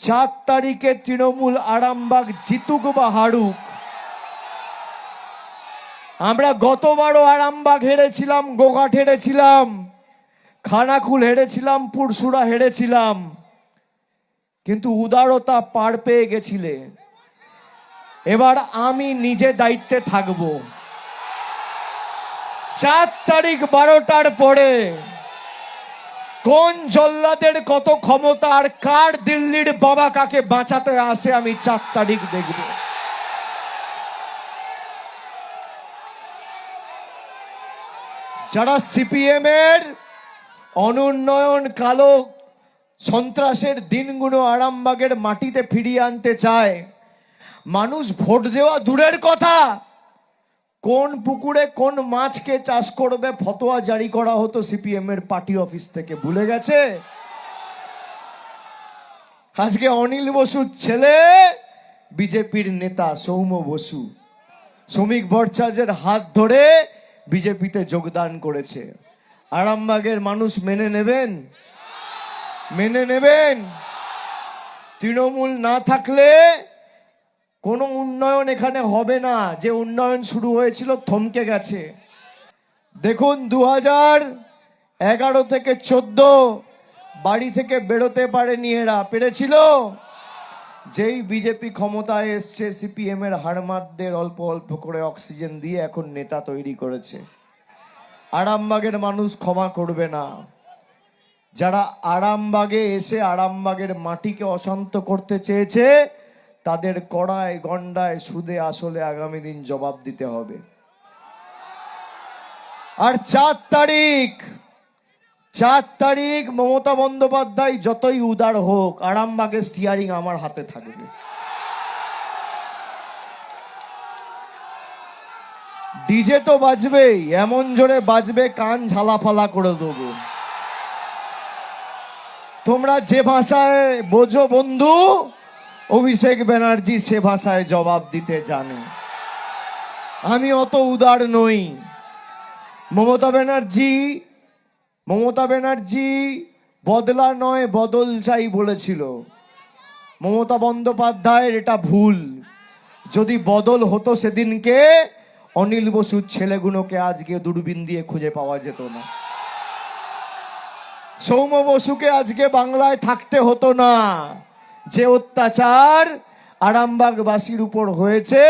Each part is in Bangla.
4 তারিখে তৃণমূল আরামবাগ জিতুক বা হারুক, আমরা গতবারও আরামবাগ হেরেছিলাম, গোঘাট হেরেছিলাম, খানাকুল হেরেছিলাম, পুরসুরা হেরেছিলাম, কিন্তু উদারতা পার পেয়ে গেছিলে। এবার আমি নিজে দায়িত্বে থাকব। 4 তারিখ 12টার পরে কোন জল্লাদের কত ক্ষমতা আর কার দিল্লির বাবা কাকে বাঁচাতে আসে আমি 4 তারিখ দেখব। যারা সিপিএম এর অনুন্নয়ন কালো সন্ত্রাসের দিনগুলো আরামবাগের মাটিতে ফিরিয়ে আনতে চায়, মানুষ ভোট দেওয়া দূরের কথা, কোন পুকুরে কোন মাছকে চাষ করবে ফতোয়া জারি করা হতো সিপিএম এর পার্টি অফিস থেকে, ভুলে গেছে? আজকে অনিল বসুর ছেলে বিজেপির নেতা সৌম্য বসু শ্রমিক ভট্টাচার্যের হাত ধরে বিজেপিতে যোগদান করেছে। আরামবাগের মানুষ মেনে নেবেন? মেনে নেবেন? তৃণমূল না থাকলে কোনো উন্নয়ন এখানে হবে না। যে উন্নয়ন শুরু হয়েছিল থমকে গেছে। দেখুন 2011 থেকে 14 বাড়ি থেকে বেরোতে পারেনি এরা, পেরেছিল? যেই বিজেপি ক্ষমতায় এসছে সিপিএম এর হাড়মাতদের অল্প অল্প করে অক্সিজেন দিয়ে এখন নেতা তৈরি করেছে। আরামবাগের মানুষ ক্ষমা করবে না। যারা আরামবাগে এসে আরামবাগের মাটিকে অশান্ত করতে চেয়েছে তাদের কড়ায় গন্ডায় সুদে আসলে আগামী দিন জবাব দিতে হবে। আর 4 তারিখ মমতা বন্দ্যোপাধ্যায় যতই উদার হোক, আরামবাগের স্টিয়ারিং আমার হাতে থাকবে। ডিজে তো বাজবেই, এমন জোরে বাজবে কান ঝালাফালা করে দেবো। তোমরা যে ভাষায় বোঝো বন্ধু, অভিষেক ব্যানার্জি সে ভাষায় জবাব দিতে জানে। আমি অত উদার নই। মমতা ব্যানার্জি বদলা নয় বদল চাই বলেছিল। মমতা বন্দ্যোপাধ্যায়ের এটা ভুল। যদি বদল হতো সেদিনকে অনিল বসুর ছেলেগুলোকে আজকে দূরবীন দিয়ে খুঁজে পাওয়া যেত না। সৌম্য বসুকে আজকে বাংলায় থাকতে হতো না। যে অত্যাচার আরামবাগবাসীর উপর হয়েছে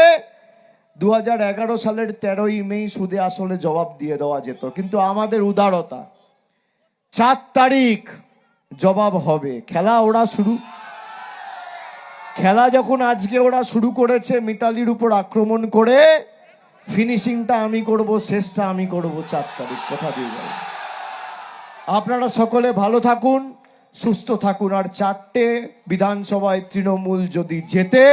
2011 সালের 13ই মে সুদে আসলে জবাব দিয়ে দেওয়া যেত। কিন্তু আমাদের উদারতা, 4 তারিখ জবাব হবে। খেলা যখন আজকে ওরা শুরু করেছে মিতালির উপর আক্রমণ করে, ফিনিশিংটা আমি করব, শেষটা আমি করব 4 তারিখ, কথা দিয়ে যাব। আপনারা সকলে ভালো থাকুন, সুস্থ থাকুন। আর 4টে বিধানসভায় তৃণমূল যদি জেতে,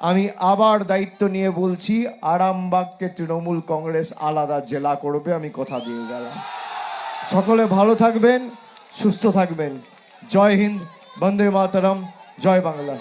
আমি আবার দায়িত্ব নিয়ে বলছি আরামবাগকে তৃণমূল কংগ্রেস আলাদা জেলা করবে, আমি কথা দিয়ে গেলাম। সকলে ভালো থাকবেন, সুস্থ থাকবেন। জয় হিন্দ, বন্দে মাতরম, জয় বাংলা।